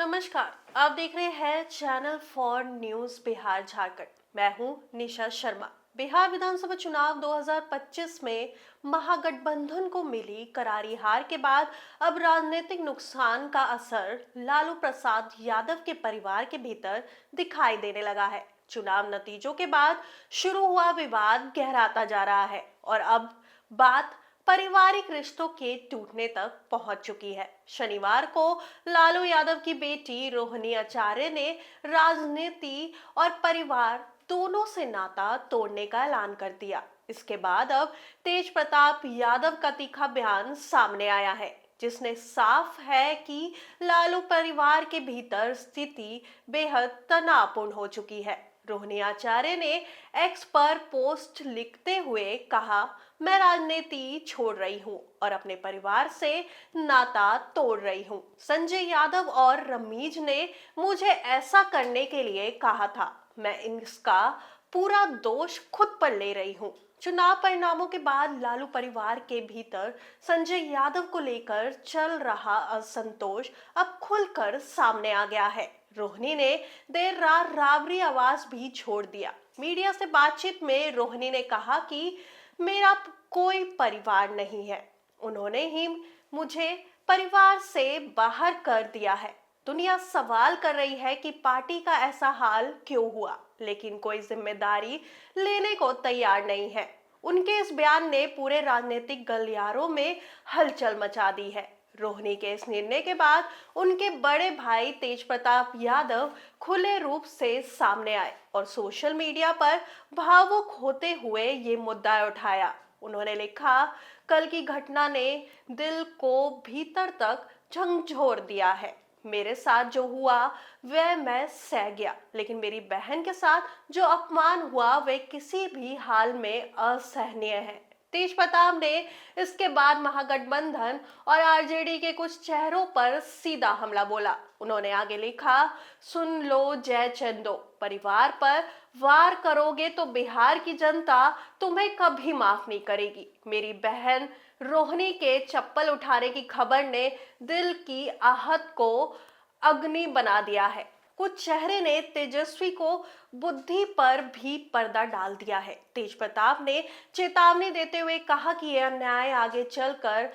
नमस्कार। आप देख रहे हैं channel for news Bihar Jharkhand. मैं हूं निशा शर्मा। बिहार विधानसभा चुनाव 2025 में महागठबंधन को मिली करारी हार के बाद अब राजनीतिक नुकसान का असर लालू प्रसाद यादव के परिवार के भीतर दिखाई देने लगा है। चुनाव नतीजों के बाद शुरू हुआ विवाद गहराता जा रहा है और अब बात पारिवारिक रिश्तों के टूटने तक पहुंच चुकी है। शनिवार को लालू यादव की बेटी रोहिणी आचार्य ने राजनीति और परिवार दोनों से नाता तोड़ने का ऐलान कर दिया। इसके बाद अब तेज प्रताप यादव का तीखा बयान सामने आया है, जिसने साफ है कि लालू परिवार के भीतर स्थिति बेहद तनावपूर्ण हो चुकी है। रोहिणी आचार्य ने एक्स पर पोस्ट लिखते हुए कहा, मैं राजनीति छोड़ रही हूं और अपने परिवार से नाता तोड़ रही हूं। संजय यादव और रमीज ने मुझे ऐसा करने के लिए कहा था। मैं इसका पूरा दोष खुद पर ले रही हूं। चुनाव परिणामों के बाद लालू परिवार के भीतर संजय यादव को लेकर चल रहा असंतोष अब खुलकर सामने आ गया है। रोहिणी ने देर रात राबरी आवास भी छोड़ दिया। मीडिया से बातचीत में रोहिणी ने कहा कि मेरा कोई परिवार नहीं है। उन्होंने ही मुझे परिवार से बाहर कर दिया है। दुनिया सवाल कर रही है कि पार्टी का ऐसा हाल क्यों हुआ, लेकिन कोई जिम्मेदारी लेने को तैयार नहीं है। उनके इस बयान ने पूरे राजनीतिक गलियारों में हलचल मचा दी है। रोहिणी के इस निर्णय के बाद उनके बड़े भाई तेज प्रताप यादव खुले रूप से सामने आए और सोशल मीडिया पर भावुक होते हुए ये मुद्दा उठाया। उन्होंने लिखा, कल की घटना ने दिल को भीतर तक झंझोर दिया है। मेरे साथ जो हुआ वह मैं सह गया, लेकिन मेरी बहन के साथ जो अपमान हुआ वह किसी भी हाल में असहनीय है। तेज प्रताप ने इसके बाद महागठबंधन और आरजेडी के कुछ चेहरों पर सीधा हमला बोला। उन्होंने आगे लिखा, सुन लो जय चंदो, परिवार पर वार करोगे तो बिहार की जनता तुम्हें कभी माफ नहीं करेगी। मेरी बहन रोहिणी के चप्पल उठाने की खबर ने दिल की आहत को अग्नि बना दिया है। कुछ चेहरे ने तेजस्वी को बुद्धि पर भी पर्दा डाल दिया है। तेज प्रताप ने चेतावनी देते हुए कहा कि यह अन्याय आगे चलकर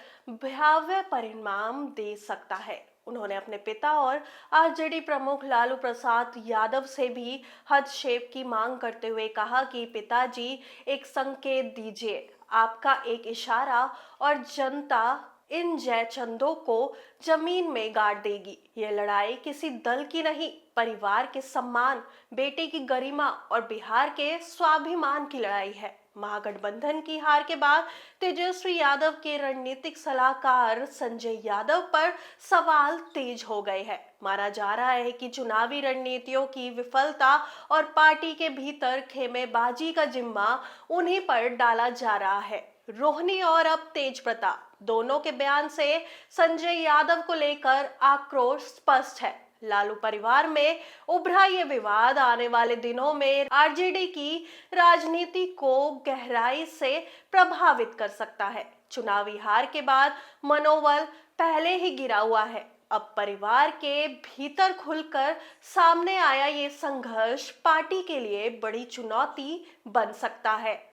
भयावह परिणाम दे सकता है। उन्होंने अपने पिता और आरजेडी प्रमुख लालू प्रसाद यादव से भी हस्तक्षेप की मांग करते हुए कहा कि पिताजी, एक संकेत दीजिए, आपका एक इशारा और जनता इन जयचंदों को जमीन में गाड़ देगी। ये लड़ाई किसी दल की नहीं, परिवार के सम्मान, बेटे की गरिमा और बिहार के स्वाभिमान की लड़ाई है। महागठबंधन की हार के बाद तेजस्वी यादव के रणनीतिक सलाहकार संजय यादव पर सवाल तेज हो गए हैं। माना जा रहा है कि चुनावी रणनीतियों की विफलता और पार्टी के भीतर खेमेबाजी का जिम्मा उन्हीं पर डाला जा रहा है। रोहिणी और अब तेज प्रताप दोनों के बयान से संजय यादव को लेकर आक्रोश स्पष्ट है। लालू परिवार में उभरा ये विवाद आने वाले दिनों में आरजेडी की राजनीति को गहराई से प्रभावित कर सकता है। चुनावी हार के बाद मनोबल पहले ही गिरा हुआ है। अब परिवार के भीतर खुलकर सामने आया ये संघर्ष पार्टी के लिए बड़ी चुनौती बन सकता है।